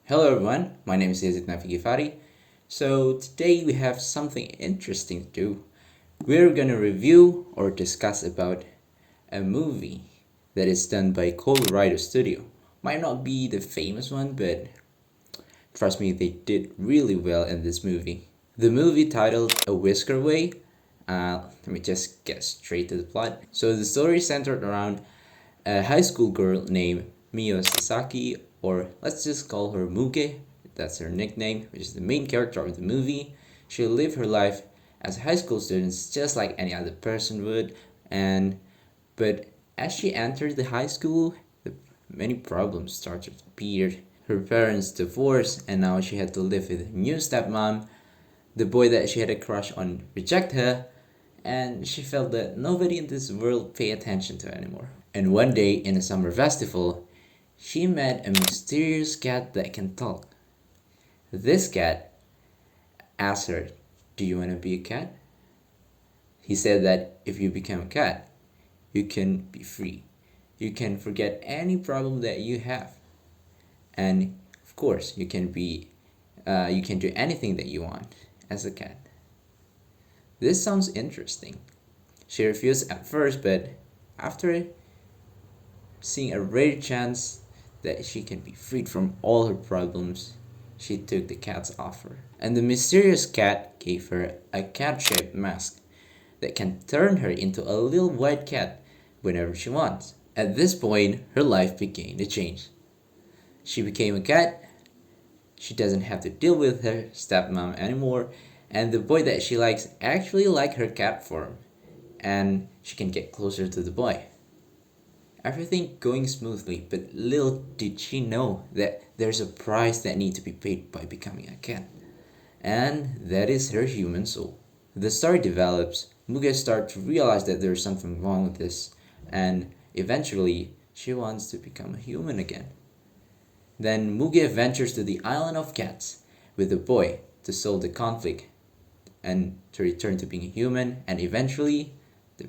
Hello everyone, my name is Yazid Nafi Ghifary. So today we have something interesting to do. We're gonna review or discuss about a movie that is done by Colorado Studio. Might not be the famous one, but trust me, they did really well in this movie. The movie titled A Whisker Way. Let me just get straight to the plot. So the story is centered around a high school girl named Mio Sasaki, or let's just call her Muge. That's her nickname, which is the main character of the movie. She'll live her life as a high school student just like any other person would, but as she entered the high school, many problems started to appear. Her parents divorced, and now she had to live with a new stepmom. The boy that she had a crush on rejected her, and she felt that nobody in this world pay attention to her anymore. And one day in a summer festival, she met a mysterious cat that can talk. This cat asked her, "Do you want to be a cat?" He said that if you become a cat, you can be free. You can forget any problem that you have. And of course, you can do anything that you want as a cat. This sounds interesting. She refused at first, but after seeing a rare chance that she can be freed from all her problems, she took the cat's offer. And the mysterious cat gave her a cat shaped mask that can turn her into a little white cat whenever she wants. At this point, her life began to change. She became a cat. She doesn't have to deal with her stepmom anymore, and the boy that she likes actually like her cat form, and she can get closer to the boy. Everything going smoothly, but little did she know that there's a price that needs to be paid by becoming a cat, and that is her human soul. The story develops. Muge starts to realize that there's something wrong with this, and eventually she wants to become a human again. Then Muge ventures to the island of cats with the boy to solve the conflict and to return to being a human, and eventually they're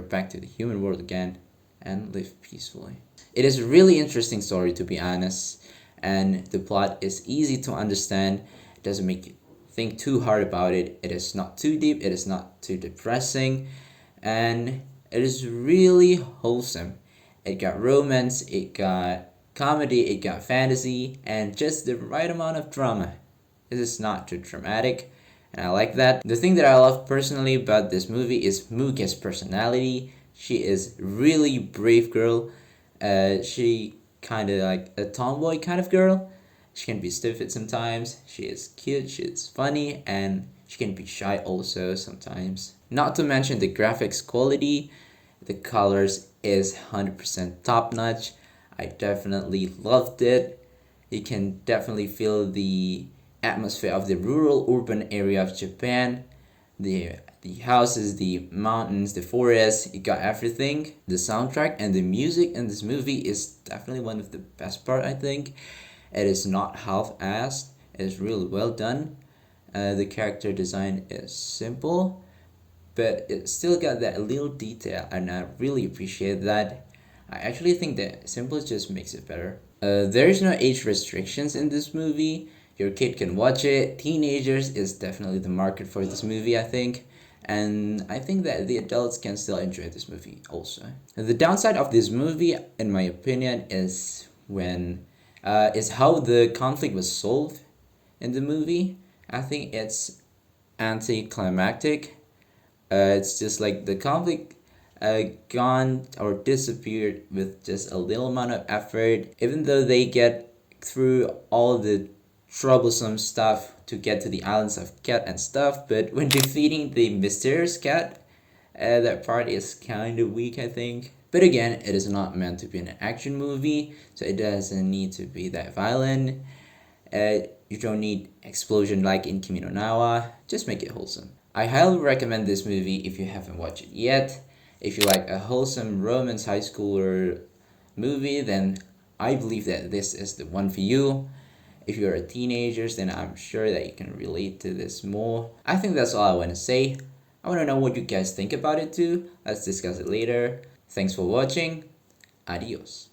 back to the human world again and live peacefully. It is a really interesting story, to be honest, and the plot is easy to understand. It doesn't make you think too hard about it. It is not too deep, it is not too depressing, and it is really wholesome. It got romance, it got comedy, it got fantasy, and just the right amount of drama. It is not too dramatic, and I like that. The thing that I love personally about this movie is Muge's personality. She is really brave girl. She kind of like a tomboy kind of girl. She can be stupid sometimes. She is cute, she is funny, and she can be shy also sometimes. Not to mention the graphics quality. The colors is 100% top notch. I definitely loved it. You can definitely feel the atmosphere of the rural urban area of Japan. The houses, the mountains, the forest, you got everything. The soundtrack and the music in this movie is definitely one of the best part, I think. It is not half-assed. It is really well done. The character design is simple, but it still got that little detail, and I really appreciate that. I actually think that simple just makes it better. There is no age restrictions in this movie. Your kid can watch it. Teenagers is definitely the market for this movie, I think. And I think that the adults can still enjoy this movie also. The downside of this movie, in my opinion, is how the conflict was solved in the movie. I think it's anticlimactic. It's just like the conflict gone or disappeared with just a little amount of effort, even though they get through all the troublesome stuff to get to the islands of cat and stuff. But when defeating the mysterious cat, that part is kind of weak, I think. But again, it is not meant to be an action movie, so it doesn't need to be that violent. You don't need explosion like in Kimi no Nawa. Just make it wholesome. I highly recommend this movie if you haven't watched it yet. If you like a wholesome romance high schooler movie, then I believe that this is the one for you. If you're a teenager, then I'm sure that you can relate to this more. I think that's all I want to say. I want to know what you guys think about it too. Let's discuss it later. Thanks for watching. Adios.